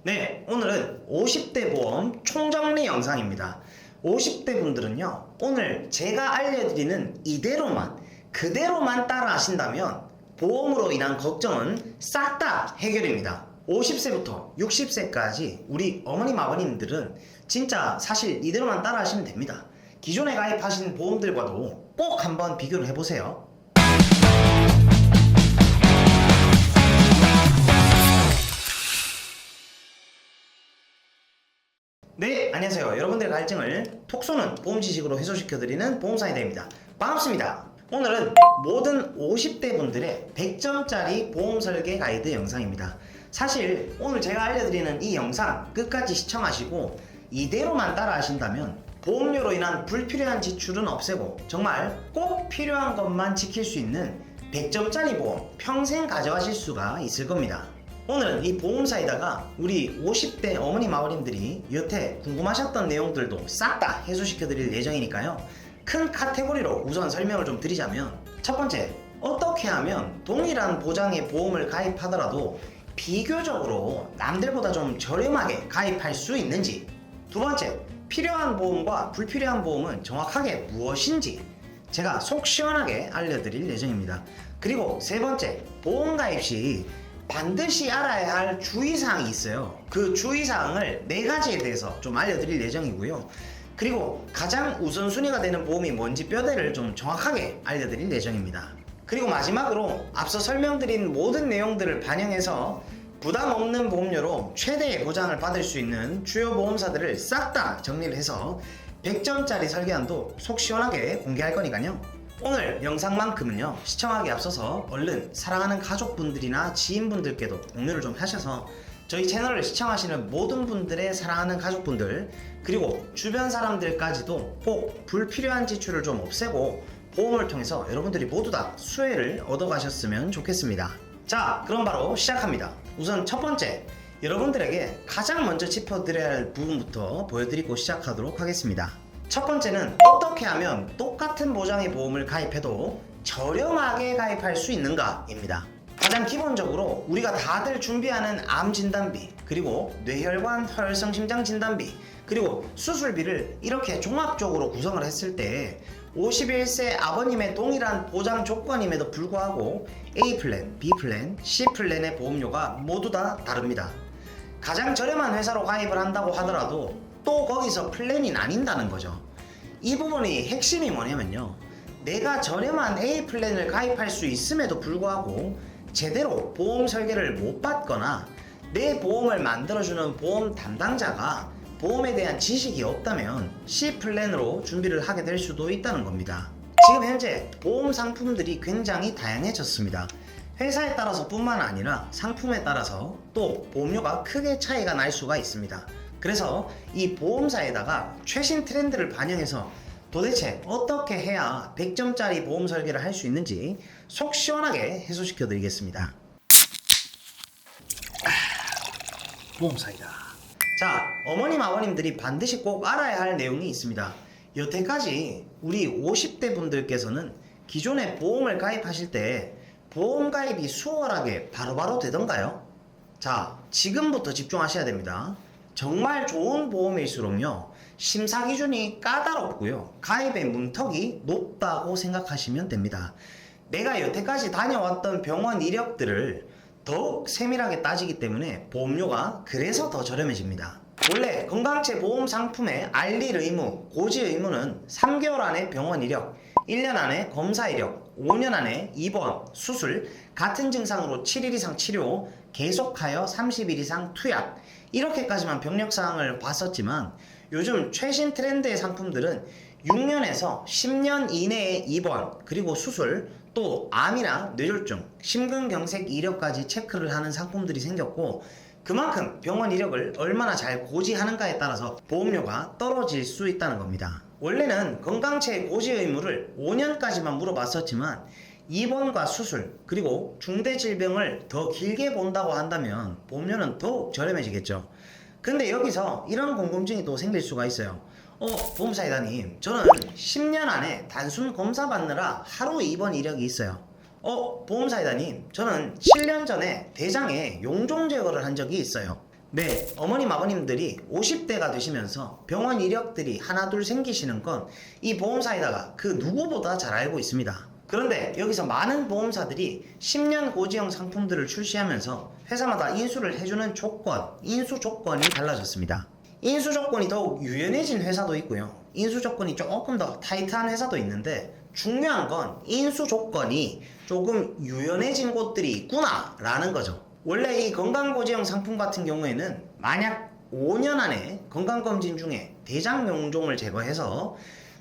네, 오늘은 50대 보험 총정리 영상입니다. 50대 분들은요, 오늘 제가 알려드리는 이대로만, 그대로만 따라 하신다면 보험으로 인한 걱정은 싹 다 해결입니다. 50세부터 60세까지 우리 어머님, 아버님들은 진짜 사실 이대로만 따라 하시면 됩니다. 기존에 가입하신 보험들과도 꼭 한번 비교를 해보세요. 네, 안녕하세요. 여러분들의 갈증을 톡 쏘는 보험 지식으로 해소시켜드리는 보험사이다입니다. 반갑습니다. 오늘은 모든 50대 분들의 100점짜리 보험 설계 가이드 영상입니다. 사실 오늘 제가 알려드리는 이 영상 끝까지 시청하시고 이대로만 따라 하신다면 보험료로 인한 불필요한 지출은 없애고 정말 꼭 필요한 것만 지킬 수 있는 100점짜리 보험 평생 가져가실 수가 있을 겁니다. 오늘은 이 보험사이다가 우리 50대 어머님 아버님들이 여태 궁금하셨던 내용들도 싹 다 해소시켜 드릴 예정이니까요. 큰 카테고리로 우선 설명을 좀 드리자면, 첫 번째, 어떻게 하면 동일한 보장의 보험을 가입하더라도 비교적으로 남들보다 좀 저렴하게 가입할 수 있는지, 두 번째, 필요한 보험과 불필요한 보험은 정확하게 무엇인지 제가 속 시원하게 알려드릴 예정입니다. 그리고 세 번째, 보험 가입 시 반드시 알아야 할 주의사항이 있어요. 그 주의사항을 4가지에 대해서 좀 알려드릴 예정이고요. 그리고 가장 우선순위가 되는 보험이 뭔지 뼈대를 좀 정확하게 알려드릴 예정입니다. 그리고 마지막으로 앞서 설명드린 모든 내용들을 반영해서 부담 없는 보험료로 최대의 보장을 받을 수 있는 주요 보험사들을 싹 다 정리를 해서 100점짜리 설계안도 속 시원하게 공개할 거니까요. 오늘 영상만큼은요, 시청하기 앞서서 얼른 사랑하는 가족분들이나 지인분들께도 공유를 좀 하셔서 저희 채널을 시청하시는 모든 분들의 사랑하는 가족분들, 그리고 주변 사람들까지도 꼭 불필요한 지출을 좀 없애고 보험을 통해서 여러분들이 모두 다 수혜를 얻어가셨으면 좋겠습니다. 자, 그럼 바로 시작합니다. 우선 첫 번째, 여러분들에게 가장 먼저 짚어드려야 할 부분부터 보여드리고 시작하도록 하겠습니다. 첫 번째는 어떻게 하면 똑같은 보장의 보험을 가입해도 저렴하게 가입할 수 있는가입니다. 가장 기본적으로 우리가 다들 준비하는 암 진단비, 그리고 뇌혈관 혈성 심장 진단비, 그리고 수술비를 이렇게 종합적으로 구성을 했을 때 51세 아버님의 동일한 보장 조건임에도 불구하고 A플랜, B플랜, C플랜의 보험료가 모두 다 다릅니다. 가장 저렴한 회사로 가입을 한다고 하더라도 또 거기서 플랜이 나뉜다는 거죠. 이 부분이 핵심이 뭐냐면요, 내가 저렴한 A 플랜을 가입할 수 있음에도 불구하고 제대로 보험 설계를 못 받거나 내 보험을 만들어주는 보험 담당자가 보험에 대한 지식이 없다면 C 플랜으로 준비를 하게 될 수도 있다는 겁니다. 지금 현재 보험 상품들이 굉장히 다양해졌습니다. 회사에 따라서 뿐만 아니라 상품에 따라서 또 보험료가 크게 차이가 날 수가 있습니다. 그래서 이 보험사에다가 최신 트렌드를 반영해서 도대체 어떻게 해야 100점짜리 보험 설계를 할 수 있는지 속 시원하게 해소시켜 드리겠습니다. 보험사이다. 자, 어머님 아버님들이 반드시 꼭 알아야 할 내용이 있습니다. 여태까지 우리 50대 분들께서는 기존에 보험을 가입하실 때 보험 가입이 수월하게 바로바로 되던가요? 자, 지금부터 집중하셔야 됩니다. 정말 좋은 보험일수록요, 심사 기준이 까다롭고요, 가입의 문턱이 높다고 생각하시면 됩니다. 내가 여태까지 다녀왔던 병원 이력들을 더욱 세밀하게 따지기 때문에 보험료가 그래서 더 저렴해집니다. 원래 건강체 보험 상품의 알릴 의무, 고지 의무는 3개월 안에 병원 이력, 1년 안에 검사 이력, 5년 안에 입원, 수술, 같은 증상으로 7일 이상 치료, 계속하여 30일 이상 투약, 이렇게까지만 병력사항을 봤었지만 요즘 최신 트렌드의 상품들은 6년에서 10년 이내의 입원, 그리고 수술, 또 암이나 뇌졸중, 심근경색 이력까지 체크를 하는 상품들이 생겼고, 그만큼 병원 이력을 얼마나 잘 고지하는가에 따라서 보험료가 떨어질 수 있다는 겁니다. 원래는 건강체의 고지 의무를 5년까지만 물어봤었지만 입원과 수술, 그리고 중대질병을 더 길게 본다고 한다면 보험료는 더욱 저렴해지겠죠. 근데 여기서 이런 궁금증이 또 생길 수가 있어요. 보험사이다님, 저는 10년 안에 단순 검사 받느라 하루 입원 이력이 있어요. 보험사이다님, 저는 7년 전에 대장에 용종 제거를 한 적이 있어요. 네, 어머님 아버님들이 50대가 되시면서 병원 이력들이 하나둘 생기시는 건 이 보험사에다가 그 누구보다 잘 알고 있습니다. 그런데 여기서 많은 보험사들이 10년 고지형 상품들을 출시하면서 회사마다 인수를 해주는 조건, 인수 조건이 달라졌습니다. 인수 조건이 더욱 유연해진 회사도 있고요. 인수 조건이 조금 더 타이트한 회사도 있는데 중요한 건 인수 조건이 조금 유연해진 곳들이 있구나 라는 거죠. 원래 이 건강고지형 상품 같은 경우에는 만약 5년 안에 건강검진 중에 대장용종을 제거해서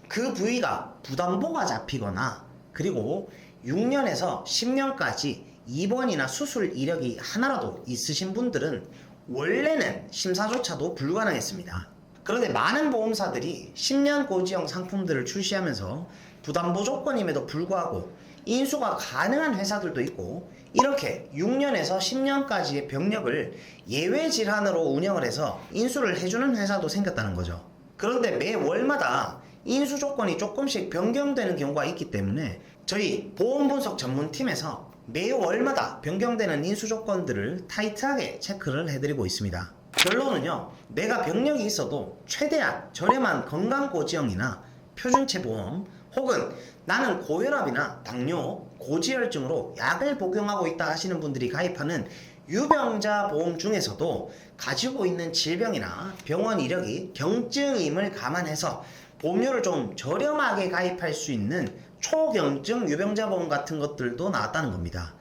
그 부위가 부담보가 잡히거나 그리고 6년에서 10년까지 입원이나 수술 이력이 하나라도 있으신 분들은 원래는 심사조차도 불가능했습니다. 그런데 많은 보험사들이 10년 고지형 상품들을 출시하면서 부담보 조건임에도 불구하고 인수가 가능한 회사들도 있고 이렇게 6년에서 10년까지의 병력을 예외 질환으로 운영을 해서 인수를 해주는 회사도 생겼다는 거죠. 그런데 매 월마다 인수 조건이 조금씩 변경되는 경우가 있기 때문에 저희 보험분석 전문팀에서 매 월마다 변경되는 인수 조건들을 타이트하게 체크를 해드리고 있습니다. 결론은요, 내가 병력이 있어도 최대한 저렴한 건강고지형이나 표준체 보험 혹은 나는 고혈압이나 당뇨, 고지혈증으로 약을 복용하고 있다 하시는 분들이 가입하는 유병자 보험 중에서도 가지고 있는 질병이나 병원 이력이 경증임을 감안해서 보험료를 좀 저렴하게 가입할 수 있는 초경증 유병자 보험 같은 것들도 나왔다는 겁니다.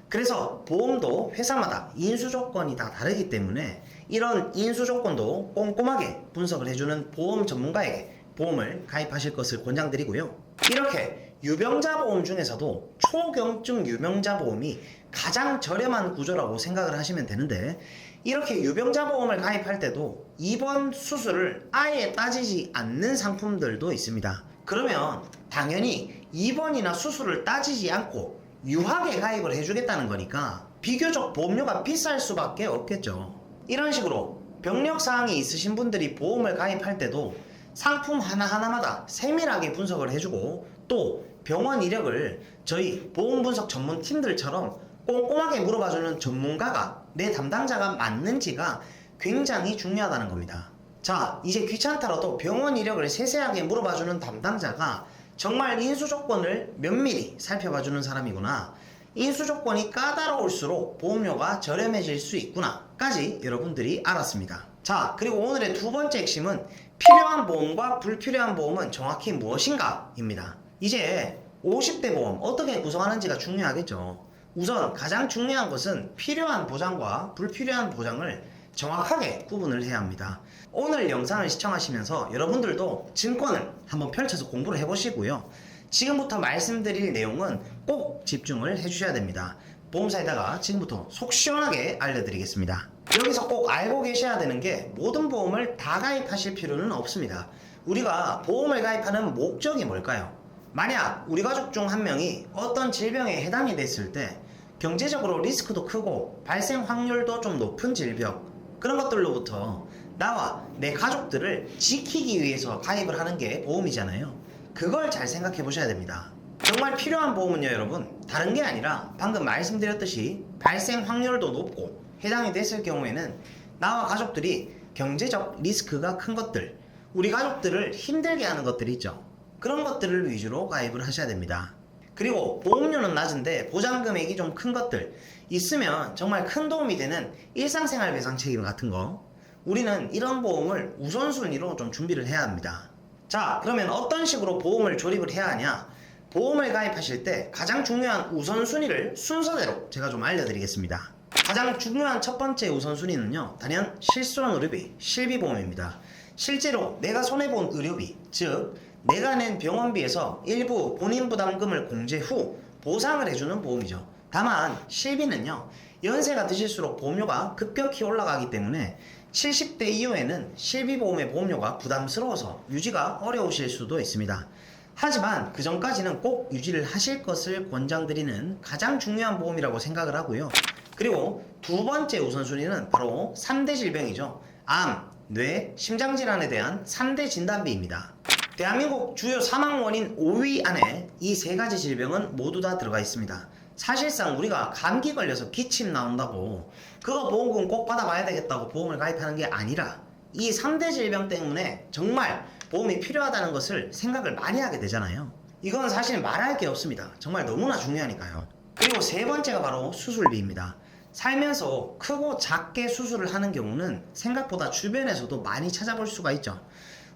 그래서 보험도 회사마다 인수 조건이 다 다르기 때문에 이런 인수 조건도 꼼꼼하게 분석을 해주는 보험 전문가에게 보험을 가입하실 것을 권장드리고요. 이렇게 유병자 보험 중에서도 초경증 유병자 보험이 가장 저렴한 구조라고 생각을 하시면 되는데 이렇게 유병자 보험을 가입할 때도 입원 수술을 아예 따지지 않는 상품들도 있습니다. 그러면 당연히 입원이나 수술을 따지지 않고 유하게 가입을 해주겠다는 거니까 비교적 보험료가 비쌀 수밖에 없겠죠. 이런 식으로 병력사항이 있으신 분들이 보험을 가입할 때도 상품 하나하나마다 세밀하게 분석을 해주고 또 병원 이력을 저희 보험분석 전문팀들처럼 꼼꼼하게 물어봐주는 전문가가 내 담당자가 맞는지가 굉장히 중요하다는 겁니다. 자, 이제 귀찮더라도 병원 이력을 세세하게 물어봐주는 담당자가 정말 인수 조건을 면밀히 살펴봐주는 사람이구나, 인수 조건이 까다로울수록 보험료가 저렴해질 수 있구나까지 여러분들이 알았습니다. 자, 그리고 오늘의 두 번째 핵심은 필요한 보험과 불필요한 보험은 정확히 무엇인가 입니다. 이제 50대 보험 어떻게 구성하는지가 중요하겠죠. 우선 가장 중요한 것은 필요한 보장과 불필요한 보장을 정확하게 구분을 해야 합니다. 오늘 영상을 시청하시면서 여러분들도 증권을 한번 펼쳐서 공부를 해보시고요. 지금부터 말씀드릴 내용은 꼭 집중을 해주셔야 됩니다. 보험사에다가 지금부터 속 시원하게 알려드리겠습니다. 여기서 꼭 알고 계셔야 되는 게 모든 보험을 다 가입하실 필요는 없습니다. 우리가 보험을 가입하는 목적이 뭘까요? 만약 우리 가족 중 한 명이 어떤 질병에 해당이 됐을 때 경제적으로 리스크도 크고 발생 확률도 좀 높은 질병, 그런 것들로부터 나와 내 가족들을 지키기 위해서 가입을 하는 게 보험이잖아요. 그걸 잘 생각해 보셔야 됩니다. 정말 필요한 보험은요, 여러분, 다른 게 아니라 방금 말씀드렸듯이 발생 확률도 높고 해당이 됐을 경우에는 나와 가족들이 경제적 리스크가 큰 것들, 우리 가족들을 힘들게 하는 것들이 있죠. 그런 것들을 위주로 가입을 하셔야 됩니다. 그리고 보험료는 낮은데 보장 금액이 좀 큰 것들 있으면 정말 큰 도움이 되는 일상생활 배상 책임 같은 거, 우리는 이런 보험을 우선순위로 좀 준비를 해야 합니다. 자, 그러면 어떤 식으로 보험을 조립을 해야 하냐? 보험을 가입하실 때 가장 중요한 우선순위를 순서대로 제가 좀 알려드리겠습니다. 가장 중요한 첫 번째 우선순위는요, 단연 실손 의료비, 실비보험입니다. 실제로 내가 손해본 의료비, 즉 내가 낸 병원비에서 일부 본인 부담금을 공제 후 보상을 해주는 보험이죠. 다만 실비는요, 연세가 드실수록 보험료가 급격히 올라가기 때문에 70대 이후에는 실비보험의 보험료가 부담스러워서 유지가 어려우실 수도 있습니다. 하지만 그 전까지는 꼭 유지를 하실 것을 권장드리는 가장 중요한 보험이라고 생각을 하고요. 그리고 두 번째 우선순위는 바로 3대 질병이죠. 암, 뇌, 심장질환에 대한 3대 진단비입니다. 대한민국 주요 사망 원인 5위 안에 이 세 가지 질병은 모두 다 들어가 있습니다. 사실상 우리가 감기 걸려서 기침 나온다고 그거 보험금 꼭 받아봐야 되겠다고 보험을 가입하는 게 아니라 이 3대 질병 때문에 정말 보험이 필요하다는 것을 생각을 많이 하게 되잖아요. 이건 사실 말할 게 없습니다. 정말 너무나 중요하니까요. 그리고 세 번째가 바로 수술비입니다. 살면서 크고 작게 수술을 하는 경우는 생각보다 주변에서도 많이 찾아볼 수가 있죠.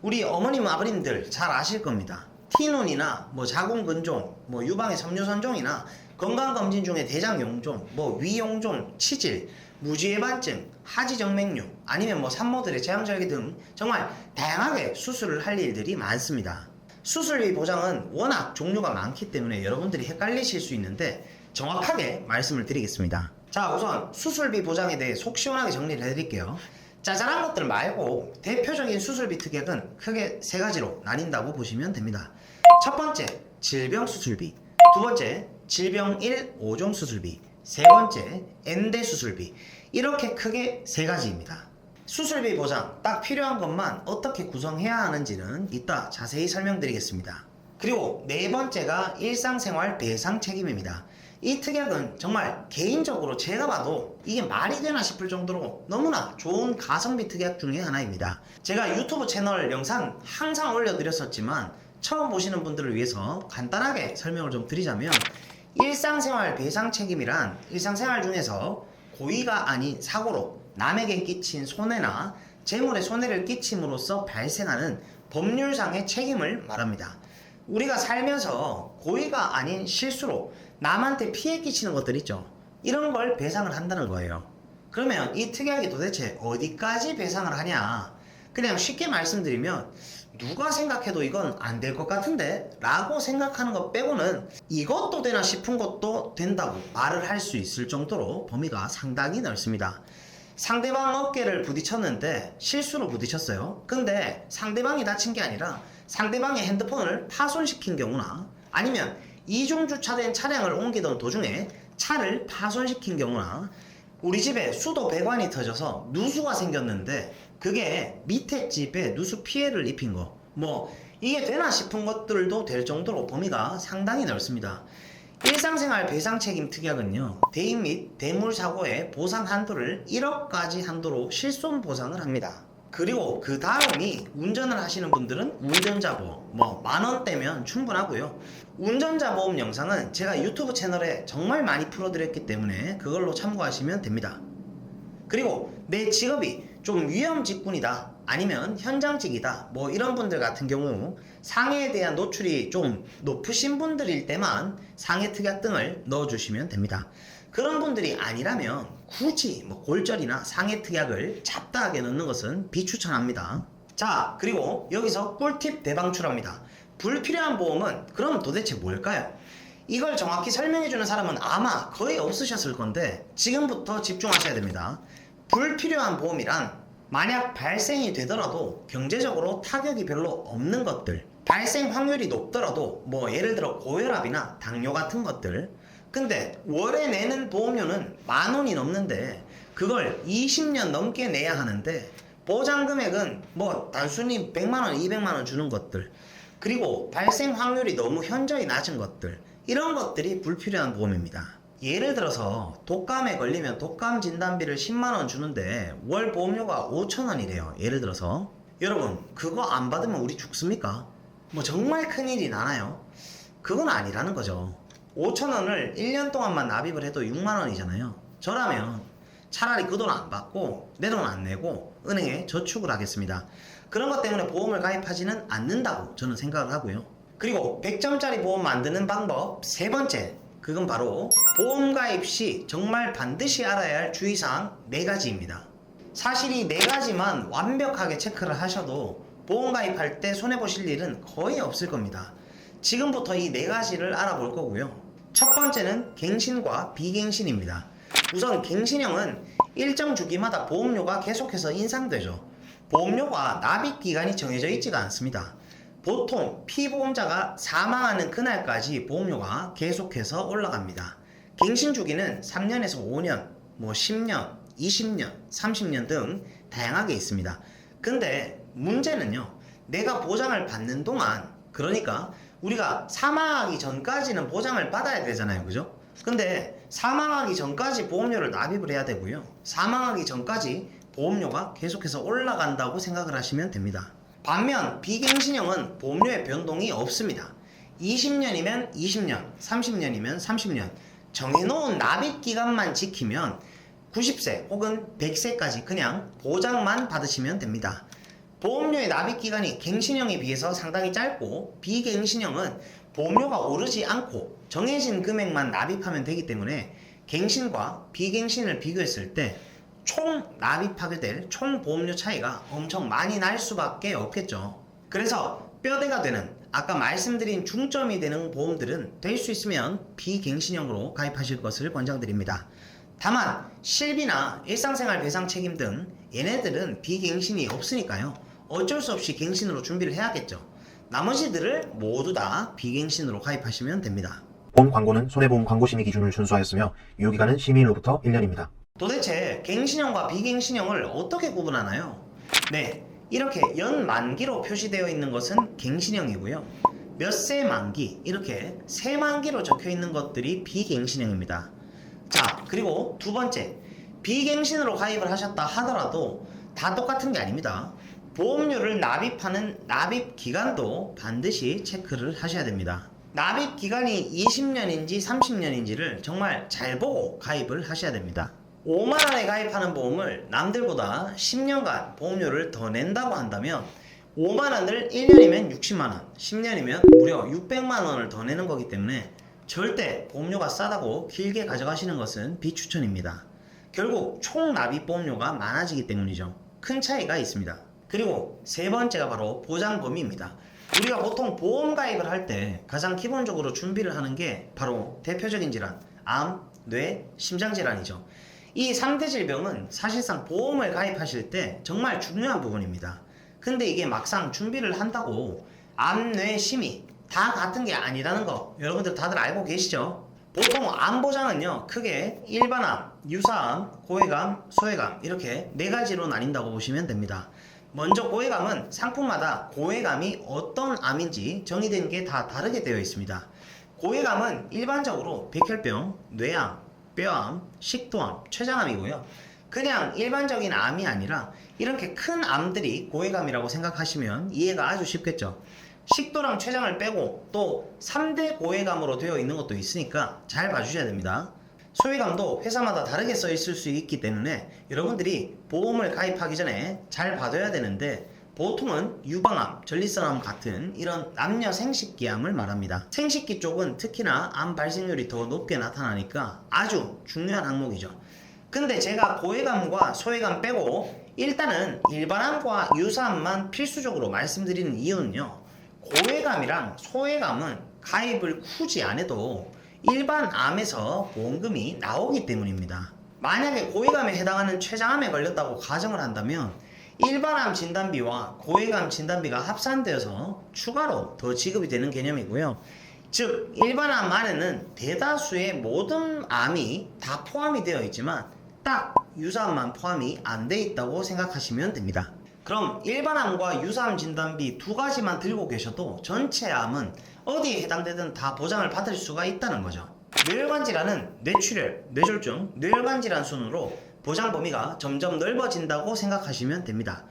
우리 어머님 아버님들 잘 아실 겁니다. 티눈이나 자궁근종, 유방의 섬유선종이나 건강검진 중에 대장용종, 위용종, 치질, 무지해반증, 하지정맥류, 아니면 산모들의 제왕절개 등 정말 다양하게 수술을 할 일들이 많습니다. 수술비 보장은 워낙 종류가 많기 때문에 여러분들이 헷갈리실 수 있는데 정확하게 말씀을 드리겠습니다. 자, 우선 수술비 보장에 대해 속 시원하게 정리를 해드릴게요. 짜잘한 것들 말고 대표적인 수술비 특약은 크게 세 가지로 나뉜다고 보시면 됩니다. 첫 번째, 질병 수술비. 두 번째, 질병 1 5종 수술비. 세 번째, 엔대 수술비. 이렇게 크게 세 가지입니다. 수술비 보장 딱 필요한 것만 어떻게 구성해야 하는지는 이따 자세히 설명드리겠습니다. 그리고 네 번째가 일상생활 배상 책임입니다. 이 특약은 정말 개인적으로 제가 봐도 이게 말이 되나 싶을 정도로 너무나 좋은 가성비 특약 중에 하나입니다. 제가 유튜브 채널 영상 항상 올려드렸었지만 처음 보시는 분들을 위해서 간단하게 설명을 좀 드리자면, 일상생활 배상 책임이란 일상생활 중에서 고의가 아닌 사고로 남에게 끼친 손해나 재물에 손해를 끼침으로써 발생하는 법률상의 책임을 말합니다. 우리가 살면서 고의가 아닌 실수로 남한테 피해 끼치는 것들 있죠. 이런 걸 배상을 한다는 거예요. 그러면 이 특약이 도대체 어디까지 배상을 하냐? 그냥 쉽게 말씀드리면 누가 생각해도 이건 안 될 것 같은데? 라고 생각하는 것 빼고는 이것도 되나 싶은 것도 된다고 말을 할 수 있을 정도로 범위가 상당히 넓습니다. 상대방 어깨를 부딪혔는데 실수로 부딪혔어요. 근데 상대방이 다친 게 아니라 상대방의 핸드폰을 파손시킨 경우나, 아니면 이중 주차된 차량을 옮기던 도중에 차를 파손시킨 경우나, 우리 집에 수도 배관이 터져서 누수가 생겼는데 그게 밑에 집에 누수 피해를 입힌 거, 이게 되나 싶은 것들도 될 정도로 범위가 상당히 넓습니다. 일상생활 배상 책임 특약은요, 대인 및 대물 사고의 보상 한도를 1억까지 한도로 실손 보상을 합니다. 그리고 그 다음이 운전을 하시는 분들은 운전자 보험, 10,000원대면 충분하고요. 운전자 보험 영상은 제가 유튜브 채널에 정말 많이 풀어드렸기 때문에 그걸로 참고하시면 됩니다. 그리고 내 직업이 좀 위험 직군이다, 아니면 현장직이다, 이런 분들 같은 경우 상해에 대한 노출이 좀 높으신 분들일 때만 상해 특약 등을 넣어주시면 됩니다. 그런 분들이 아니라면 굳이 골절이나 상해 특약을 잡다하게 넣는 것은 비추천합니다. 자, 그리고 여기서 꿀팁 대방출합니다. 불필요한 보험은 그럼 도대체 뭘까요? 이걸 정확히 설명해주는 사람은 아마 거의 없으셨을 건데 지금부터 집중하셔야 됩니다. 불필요한 보험이란 만약 발생이 되더라도 경제적으로 타격이 별로 없는 것들, 발생 확률이 높더라도 예를 들어 고혈압이나 당뇨 같은 것들, 근데 월에 내는 보험료는 10,000원이 넘는데 그걸 20년 넘게 내야 하는데 보장 금액은 단순히 100만원, 200만원 주는 것들, 그리고 발생 확률이 너무 현저히 낮은 것들, 이런 것들이 불필요한 보험입니다. 예를 들어서 독감에 걸리면 독감 진단비를 10만원 주는데 월 보험료가 5,000원이래요. 예를 들어서 여러분, 그거 안 받으면 우리 죽습니까? 정말 큰일이 나나요? 그건 아니라는 거죠. 5,000원을 1년 동안만 납입을 해도 6만원이잖아요. 저라면 차라리 그 돈 안 받고 내 돈 안 내고 은행에 저축을 하겠습니다. 그런 것 때문에 보험을 가입하지는 않는다고 저는 생각을 하고요. 그리고 100점짜리 보험 만드는 방법 세 번째, 그건 바로 보험 가입 시 정말 반드시 알아야 할 주의사항 4가지입니다. 사실 이 4가지만 완벽하게 체크를 하셔도 보험 가입할 때 손해보실 일은 거의 없을 겁니다. 지금부터 이 4가지를 알아볼 거고요. 첫 번째는 갱신과 비갱신입니다. 우선 갱신형은 일정 주기마다 보험료가 계속해서 인상되죠. 보험료가 납입 기간이 정해져 있지가 않습니다. 보통 피보험자가 사망하는 그날까지 보험료가 계속해서 올라갑니다. 갱신 주기는 3년에서 5년, 10년, 20년, 30년 등 다양하게 있습니다. 근데 문제는요, 내가 보장을 받는 동안, 그러니까 우리가 사망하기 전까지는 보장을 받아야 되잖아요, 그죠? 근데 사망하기 전까지 보험료를 납입을 해야 되고요. 사망하기 전까지 보험료가 계속해서 올라간다고 생각을 하시면 됩니다. 반면 비갱신형은 보험료의 변동이 없습니다. 20년이면 20년, 30년이면 30년 정해놓은 납입 기간만 지키면 90세 혹은 100세까지 그냥 보장만 받으시면 됩니다. 보험료의 납입 기간이 갱신형에 비해서 상당히 짧고 비갱신형은 보험료가 오르지 않고 정해진 금액만 납입하면 되기 때문에 갱신과 비갱신을 비교했을 때 총 납입하게 될 총 보험료 차이가 엄청 많이 날 수밖에 없겠죠. 그래서 뼈대가 되는 아까 말씀드린 중점이 되는 보험들은 될 수 있으면 비갱신형으로 가입하실 것을 권장드립니다. 다만 실비나 일상생활 배상 책임 등 얘네들은 비갱신이 없으니까요. 어쩔 수 없이 갱신으로 준비를 해야겠죠. 나머지들을 모두 다 비갱신으로 가입하시면 됩니다. 본 광고는 손해보험 광고심의 기준을 준수하였으며 유효기간은 심의일로부터 1년입니다. 도대체 갱신형과 비갱신형을 어떻게 구분하나요? 네, 이렇게 연 만기로 표시되어 있는 것은 갱신형이고요. 몇 세 만기, 이렇게 세 만기로 적혀 있는 것들이 비갱신형입니다. 자, 그리고 두 번째, 비갱신으로 가입을 하셨다 하더라도 다 똑같은 게 아닙니다. 보험료를 납입하는 납입 기간도 반드시 체크를 하셔야 됩니다. 납입 기간이 20년인지 30년인지를 정말 잘 보고 가입을 하셔야 됩니다. 5만원에 가입하는 보험을 남들보다 10년간 보험료를 더 낸다고 한다면 5만원을 1년이면 60만원, 10년이면 무려 600만원을 더 내는 거기 때문에 절대 보험료가 싸다고 길게 가져가시는 것은 비추천입니다. 결국 총 납입 보험료가 많아지기 때문이죠. 큰 차이가 있습니다. 그리고 세 번째가 바로 보장 범위입니다. 우리가 보통 보험 가입을 할 때 가장 기본적으로 준비를 하는 게 바로 대표적인 질환, 암, 뇌, 심장질환이죠. 이 3대 질병은 사실상 보험을 가입하실 때 정말 중요한 부분입니다. 근데 이게 막상 준비를 한다고 암, 뇌, 심이 다 같은 게 아니라는 거 여러분들 다들 알고 계시죠? 보통 암 보장은요 크게 일반암, 유사암, 고해감, 소해감 이렇게 네 가지로 나뉜다고 보시면 됩니다. 먼저 고해감은 상품마다 고해감이 어떤 암인지 정의된 게 다 다르게 되어 있습니다. 고해감은 일반적으로 백혈병, 뇌암, 뼈암, 식도암, 췌장암이고요. 그냥 일반적인 암이 아니라 이렇게 큰 암들이 고해감이라고 생각하시면 이해가 아주 쉽겠죠. 식도랑 췌장을 빼고 또 3대 고해감으로 되어 있는 것도 있으니까 잘 봐주셔야 됩니다. 소해감도 회사마다 다르게 써 있을 수 있기 때문에 여러분들이 보험을 가입하기 전에 잘 봐둬야 되는데 보통은 유방암, 전립선암 같은 이런 남녀 생식기암을 말합니다. 생식기 쪽은 특히나 암 발생률이 더 높게 나타나니까 아주 중요한 항목이죠. 근데 제가 고해감과 소해감 빼고 일단은 일반암과 유사암만 필수적으로 말씀드리는 이유는요. 고해감이랑 소해감은 가입을 굳이 안 해도 일반 암에서 보험금이 나오기 때문입니다. 만약에 고해감에 해당하는 췌장암에 걸렸다고 가정을 한다면 일반암 진단비와 고해감 진단비가 합산되어서 추가로 더 지급이 되는 개념이고요. 즉 일반암 안에는 대다수의 모든 암이 다 포함이 되어 있지만 딱 유사암만 포함이 안 돼 있다고 생각하시면 됩니다. 그럼 일반암과 유사암 진단비 두 가지만 들고 계셔도 전체 암은 어디에 해당되든 다 보장을 받을 수가 있다는 거죠. 뇌혈관 질환은 뇌출혈, 뇌졸중, 뇌혈관 질환 순으로 보장 범위가 점점 넓어진다고 생각하시면 됩니다.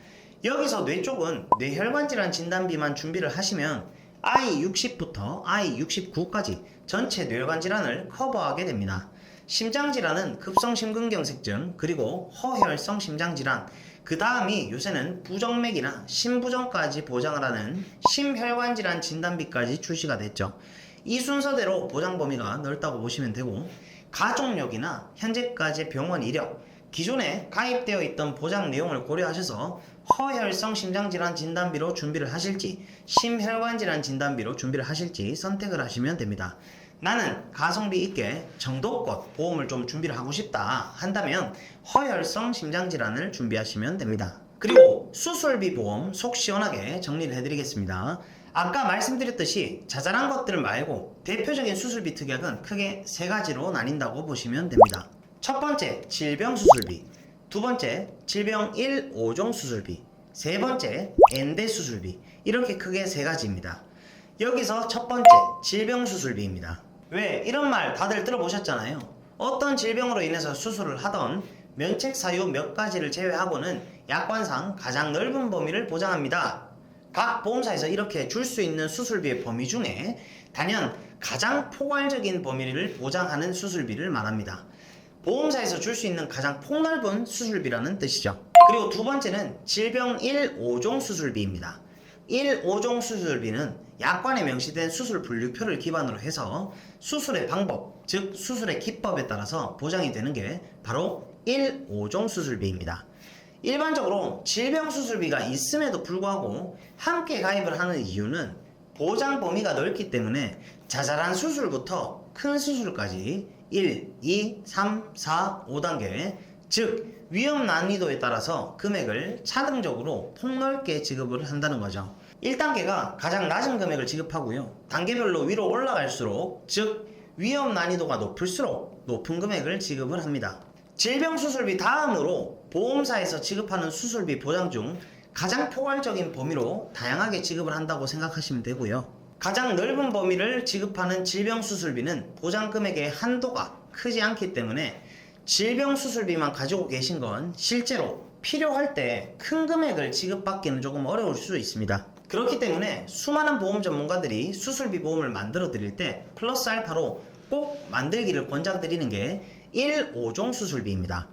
여기서 뇌 쪽은 뇌혈관 질환 진단비만 준비를 하시면 I60부터 I69까지 전체 뇌혈관 질환을 커버하게 됩니다. 심장질환은 급성심근경색증 그리고 허혈성 심장질환 그 다음이 요새는 부정맥이나 심부정까지 보장을 하는 심혈관질환 진단비까지 출시가 됐죠. 이 순서대로 보장 범위가 넓다고 보시면 되고 가족력이나 현재까지 병원 이력 기존에 가입되어 있던 보장 내용을 고려하셔서 허혈성 심장질환 진단비로 준비를 하실지 심혈관질환 진단비로 준비를 하실지 선택을 하시면 됩니다. 나는 가성비 있게 정도껏 보험을 좀 준비를 하고 싶다 한다면 허혈성 심장질환을 준비하시면 됩니다. 그리고 수술비 보험 속 시원하게 정리를 해드리겠습니다. 아까 말씀드렸듯이 자잘한 것들 말고 대표적인 수술비 특약은 크게 세 가지로 나뉜다고 보시면 됩니다. 첫 번째 질병 수술비, 두 번째 질병 1, 5종 수술비, 세 번째 엔대 수술비 이렇게 크게 세 가지입니다. 여기서 첫 번째 질병 수술비입니다. 왜 이런 말 다들 들어보셨잖아요. 어떤 질병으로 인해서 수술을 하던 면책 사유 몇 가지를 제외하고는 약관상 가장 넓은 범위를 보장합니다. 각 보험사에서 이렇게 줄 수 있는 수술비의 범위 중에 단연 가장 포괄적인 범위를 보장하는 수술비를 말합니다. 보험사에서 줄 수 있는 가장 폭넓은 수술비라는 뜻이죠. 그리고 두 번째는 질병 1, 5종 수술비입니다. 1, 5종 수술비는 약관에 명시된 수술 분류표를 기반으로 해서 수술의 방법, 즉 수술의 기법에 따라서 보장이 되는 게 바로 1, 5종 수술비입니다. 일반적으로 질병 수술비가 있음에도 불구하고 함께 가입을 하는 이유는 보장 범위가 넓기 때문에 자잘한 수술부터 큰 수술까지 1, 2, 3, 4, 5단계, 즉 위험 난이도에 따라서 금액을 차등적으로 폭넓게 지급을 한다는 거죠. 1단계가 가장 낮은 금액을 지급하고요. 단계별로 위로 올라갈수록, 즉 위험 난이도가 높을수록 높은 금액을 지급을 합니다. 질병 수술비 다음으로 보험사에서 지급하는 수술비 보장 중 가장 포괄적인 범위로 다양하게 지급을 한다고 생각하시면 되고요. 가장 넓은 범위를 지급하는 질병 수술비는 보장 금액의 한도가 크지 않기 때문에 질병 수술비만 가지고 계신 건 실제로 필요할 때 큰 금액을 지급받기는 조금 어려울 수 있습니다. 그렇기 때문에 수많은 보험 전문가들이 수술비 보험을 만들어 드릴 때 플러스 알파로 꼭 만들기를 권장드리는 게 1, 5종 수술비입니다.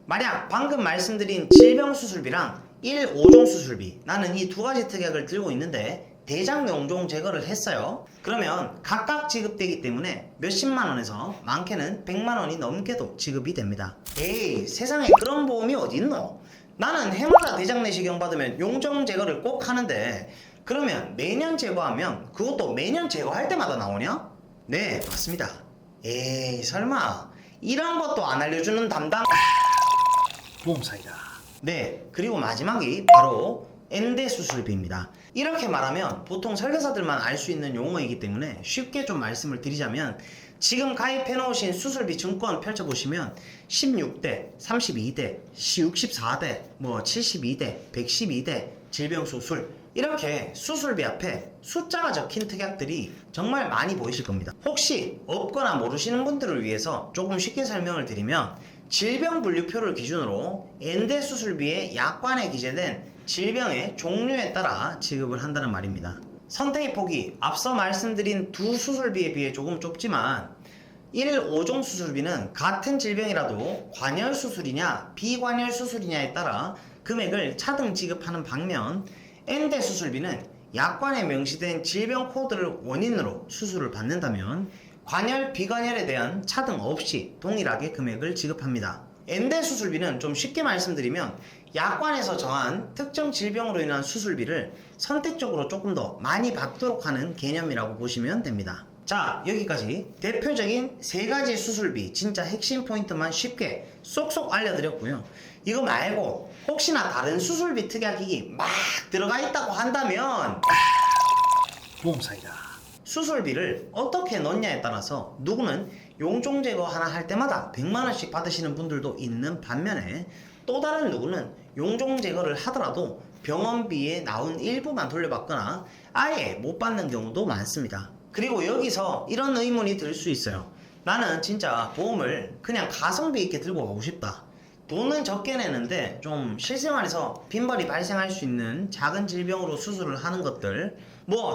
만약 방금 말씀드린 질병 수술비랑 1, 5종 수술비, 나는 이 두 가지 특약을 들고 있는데 대장 용종 제거를 했어요. 그러면 각각 지급되기 때문에 몇십만 원에서 많게는 100만 원이 넘게도 지급이 됩니다. 에이, 세상에 그런 보험이 어딨노? 나는 해마다 대장 내시경 받으면 용종 제거를 꼭 하는데 그러면 매년 제거하면 그것도 매년 제거할 때마다 나오냐? 네, 맞습니다. 에이, 설마 이런 것도 안 알려주는 담당 보험사이다. 네, 그리고 마지막이 바로 엔대 수술비입니다. 이렇게 말하면 보통 설계사들만 알 수 있는 용어이기 때문에 쉽게 좀 말씀을 드리자면, 지금 가입해 놓으신 수술비 증권 펼쳐보시면 16대, 32대, 64대, 72대, 112대, 질병수술, 이렇게 수술비 앞에 숫자가 적힌 특약들이 정말 많이 보이실 겁니다. 혹시 없거나 모르시는 분들을 위해서 조금 쉽게 설명을 드리면, 질병분류표를 기준으로 엔대 수술비의 약관에 기재된 질병의 종류에 따라 지급을 한다는 말입니다. 선택의 폭이 앞서 말씀드린 두 수술비에 비해 조금 좁지만 1, 5종 수술비는 같은 질병이라도 관열 수술이냐 비관열 수술이냐에 따라 금액을 차등 지급하는 반면, 엔대 수술비는 약관에 명시된 질병 코드를 원인으로 수술을 받는다면 관열, 비관열에 대한 차등 없이 동일하게 금액을 지급합니다. 엔대 수술비는 좀 쉽게 말씀드리면 약관에서 정한 특정 질병으로 인한 수술비를 선택적으로 조금 더 많이 받도록 하는 개념이라고 보시면 됩니다. 자, 여기까지 대표적인 세 가지 수술비 진짜 핵심 포인트만 쉽게 쏙쏙 알려드렸고요. 이거 말고 혹시나 다른 수술비 특약이 막 들어가 있다고 한다면 보험사이다. 수술비를 어떻게 넣냐에 따라서 누구는 용종 제거 하나 할 때마다 100만원씩 받으시는 분들도 있는 반면에, 또 다른 누구는 용종 제거를 하더라도 병원비에 나온 일부만 돌려받거나 아예 못 받는 경우도 많습니다. 그리고 여기서 이런 의문이 들 수 있어요. 나는 진짜 보험을 그냥 가성비 있게 들고 가고 싶다. 돈은 적게 내는데 좀 실생활에서 빈발이 발생할 수 있는 작은 질병으로 수술을 하는 것들,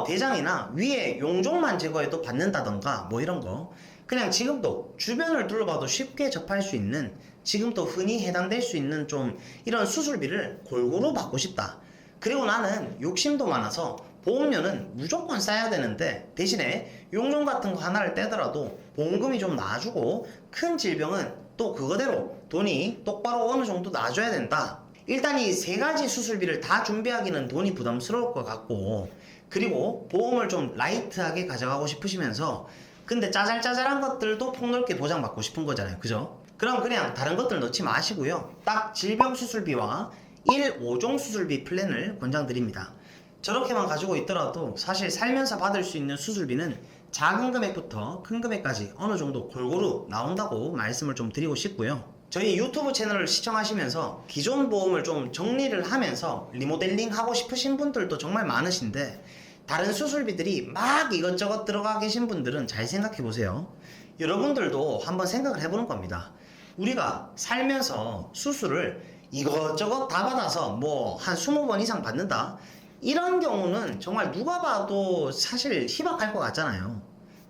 대장이나 위에 용종만 제거해도 받는다던가 이런 거, 그냥 지금도 주변을 둘러봐도 쉽게 접할 수 있는, 지금도 흔히 해당될 수 있는 좀 이런 수술비를 골고루 받고 싶다. 그리고 나는 욕심도 많아서 보험료는 무조건 싸야 되는데 대신에 용종 같은 거 하나를 떼더라도 보험금이 좀 나아주고, 큰 질병은 또 그거대로 돈이 똑바로 어느 정도 나줘야 된다. 일단 이 세 가지 수술비를 다 준비하기는 돈이 부담스러울 것 같고, 그리고 보험을 좀 라이트하게 가져가고 싶으시면서 근데 짜잘짜잘한 것들도 폭넓게 보장받고 싶은 거잖아요. 그죠? 그럼 그냥 다른 것들 넣지 마시고요. 딱 질병 수술비와 1, 5종 수술비 플랜을 권장드립니다. 저렇게만 가지고 있더라도 사실 살면서 받을 수 있는 수술비는 작은 금액부터 큰 금액까지 어느 정도 골고루 나온다고 말씀을 좀 드리고 싶고요. 저희 유튜브 채널을 시청하시면서 기존 보험을 좀 정리를 하면서 리모델링 하고 싶으신 분들도 정말 많으신데, 다른 수술비들이 막 이것저것 들어가 계신 분들은 잘 생각해 보세요. 여러분들도 한번 생각을 해보는 겁니다. 우리가 살면서 수술을 이것저것 다 받아서 뭐 한 20번 이상 받는다? 이런 경우는 정말 누가 봐도 사실 희박할 것 같잖아요.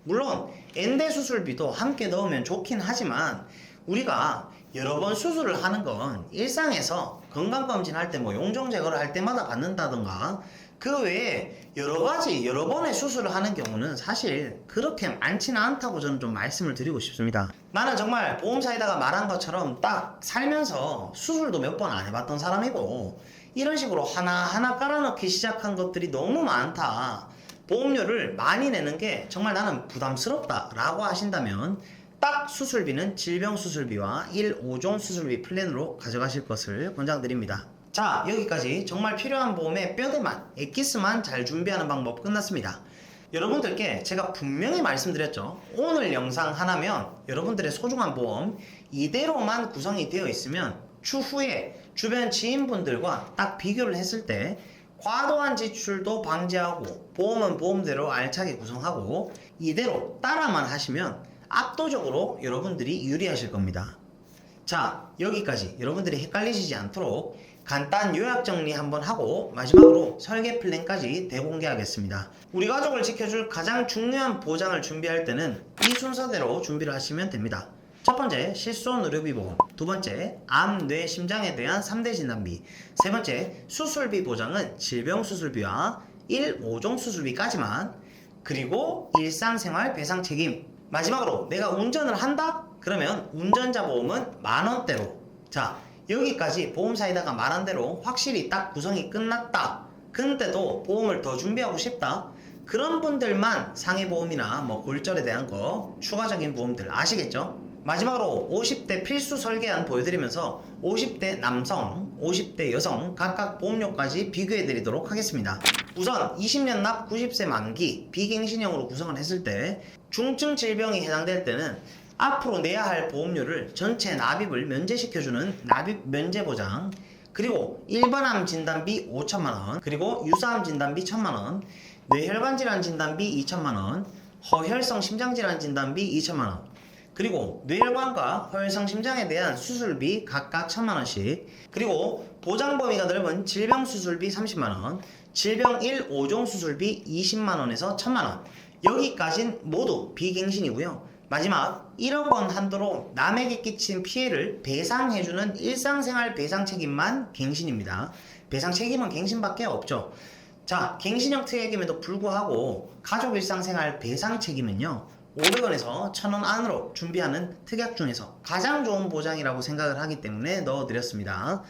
물론 엔대 수술비도 함께 넣으면 좋긴 하지만 우리가 여러 번 수술을 하는 건 일상에서 건강검진 할 때 뭐 용종 제거를 할 때마다 받는다던가 그 외에 여러 가지 여러 번의 수술을 하는 경우는 사실 그렇게 많지는 않다고 저는 좀 말씀을 드리고 싶습니다. 나는 정말 보험사에다가 말한 것처럼 딱 살면서 수술도 몇 번 안 해봤던 사람이고 이런 식으로 하나하나 깔아넣기 시작한 것들이 너무 많다. 보험료를 많이 내는 게 정말 나는 부담스럽다 라고 하신다면 딱 수술비는 질병수술비와 1, 5종 수술비 플랜으로 가져가실 것을 권장드립니다. 자, 여기까지 정말 필요한 보험의 뼈대만, 엑기스만 잘 준비하는 방법 끝났습니다. 여러분들께 제가 분명히 말씀드렸죠. 오늘 영상 하나면 여러분들의 소중한 보험 이대로만 구성이 되어 있으면 추후에 주변 지인분들과 딱 비교를 했을 때 과도한 지출도 방지하고 보험은 보험대로 알차게 구성하고 이대로 따라만 하시면 압도적으로 여러분들이 유리하실 겁니다. 자, 여기까지 여러분들이 헷갈리시지 않도록 간단 요약 정리 한번 하고 마지막으로 설계 플랜까지 대공개하겠습니다. 우리 가족을 지켜줄 가장 중요한 보장을 준비할 때는 이 순서대로 준비를 하시면 됩니다. 첫 번째, 실손 의료비 보험. 두 번째, 암, 뇌, 심장에 대한 3대 진단비. 세 번째, 수술비 보장은 질병수술비와 1, 5종 수술비까지만. 그리고 일상생활 배상 책임. 마지막으로 내가 운전을 한다? 그러면 운전자 보험은 만원대로. 자, 여기까지 보험사에다가 말한 대로 확실히 딱 구성이 끝났다. 근데도 보험을 더 준비하고 싶다. 그런 분들만 상해보험이나 뭐 골절에 대한 거 추가적인 보험들 아시겠죠? 마지막으로 50대 필수 설계안 보여드리면서 50대 남성, 50대 여성 각각 보험료까지 비교해 드리도록 하겠습니다. 우선 20년 납 90세 만기 비갱신형으로 구성을 했을 때 중증 질병이 해당될 때는 앞으로 내야 할 보험료를 전체 납입을 면제시켜주는 납입 면제 보장, 그리고 일반암 진단비 5천만원, 그리고 유사암 진단비 1천만원, 뇌혈관 질환 진단비 2천만원, 허혈성 심장질환 진단비 2천만원, 그리고 뇌혈관과 허혈성 심장에 대한 수술비 각각 1,000만원씩, 그리고 보장 범위가 넓은 질병 수술비 30만원, 질병 1, 5종 수술비 20만원에서 1,000만원, 여기까진 모두 비갱신이고요. 마지막 1억 원 한도로 남에게 끼친 피해를 배상해주는 일상생활 배상 책임만 갱신입니다. 배상 책임은 갱신밖에 없죠. 자, 갱신형 특약임에도 불구하고 가족 일상생활 배상 책임은요 500원에서 1,000원 안으로 준비하는 특약 중에서 가장 좋은 보장이라고 생각을 하기 때문에 넣어드렸습니다.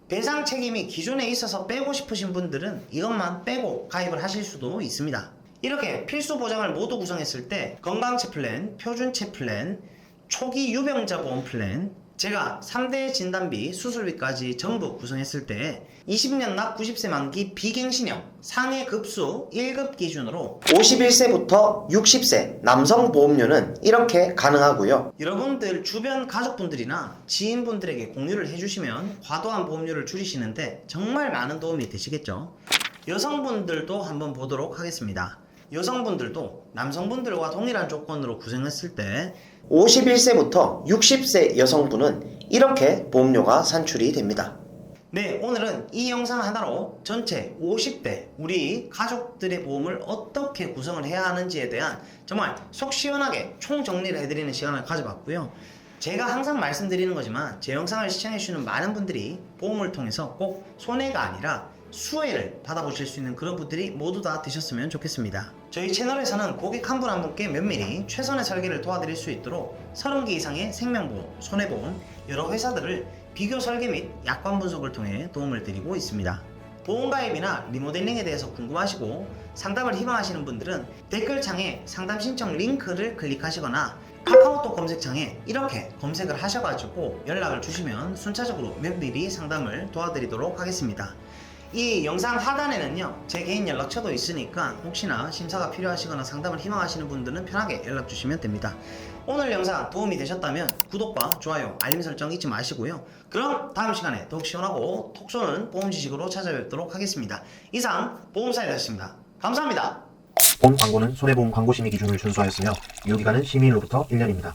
배상 책임이 기존에 있어서 빼고 싶으신 분들은 이것만 빼고 가입을 하실 수도 있습니다. 이렇게 필수 보장을 모두 구성했을 때 건강체 플랜, 표준체 플랜, 초기 유병자 보험 플랜, 제가 3대 진단비, 수술비까지 전부 구성했을 때 20년 납 90세 만기 비갱신형 상해 급수 1급 기준으로 51세부터 60세 남성 보험료는 이렇게 가능하고요. 여러분들 주변 가족분들이나 지인분들에게 공유를 해주시면 과도한 보험료를 줄이시는데 정말 많은 도움이 되시겠죠. 여성분들도 한번 보도록 하겠습니다. 여성분들도 남성분들과 동일한 조건으로 구성했을 때 51세부터 60세 여성분은 이렇게 보험료가 산출이 됩니다. 네, 오늘은 이 영상 하나로 전체 50대 우리 가족들의 보험을 어떻게 구성을 해야 하는지에 대한 정말 속 시원하게 총정리를 해드리는 시간을 가져봤고요. 제가 항상 말씀드리는 거지만 제 영상을 시청해주시는 많은 분들이 보험을 통해서 꼭 손해가 아니라 수혜를 받아보실 수 있는 그런 분들이 모두 다 되셨으면 좋겠습니다. 저희 채널에서는 고객 한 분 한 분께 면밀히 최선의 설계를 도와드릴 수 있도록 30개 이상의 생명보험, 손해보험, 여러 회사들을 비교 설계 및 약관 분석을 통해 도움을 드리고 있습니다. 보험가입이나 리모델링에 대해서 궁금하시고 상담을 희망하시는 분들은 댓글창에 상담 신청 링크를 클릭하시거나 카카오톡 검색창에 이렇게 검색을 하셔가지고 연락을 주시면 순차적으로 면밀히 상담을 도와드리도록 하겠습니다. 이 영상 하단에는요 제 개인 연락처도 있으니까 혹시나 심사가 필요하시거나 상담을 희망하시는 분들은 편하게 연락 주시면 됩니다. 오늘 영상 도움이 되셨다면 구독과 좋아요, 알림 설정 잊지 마시고요. 그럼 다음 시간에 더욱 시원하고 톡 쏘는 보험 지식으로 찾아뵙도록 하겠습니다. 이상 보험사이다였습니다. 감사합니다. 본 광고는 손해보험 광고심의 기준을 준수하였으며 유효기간은 심의일로부터 1년입니다.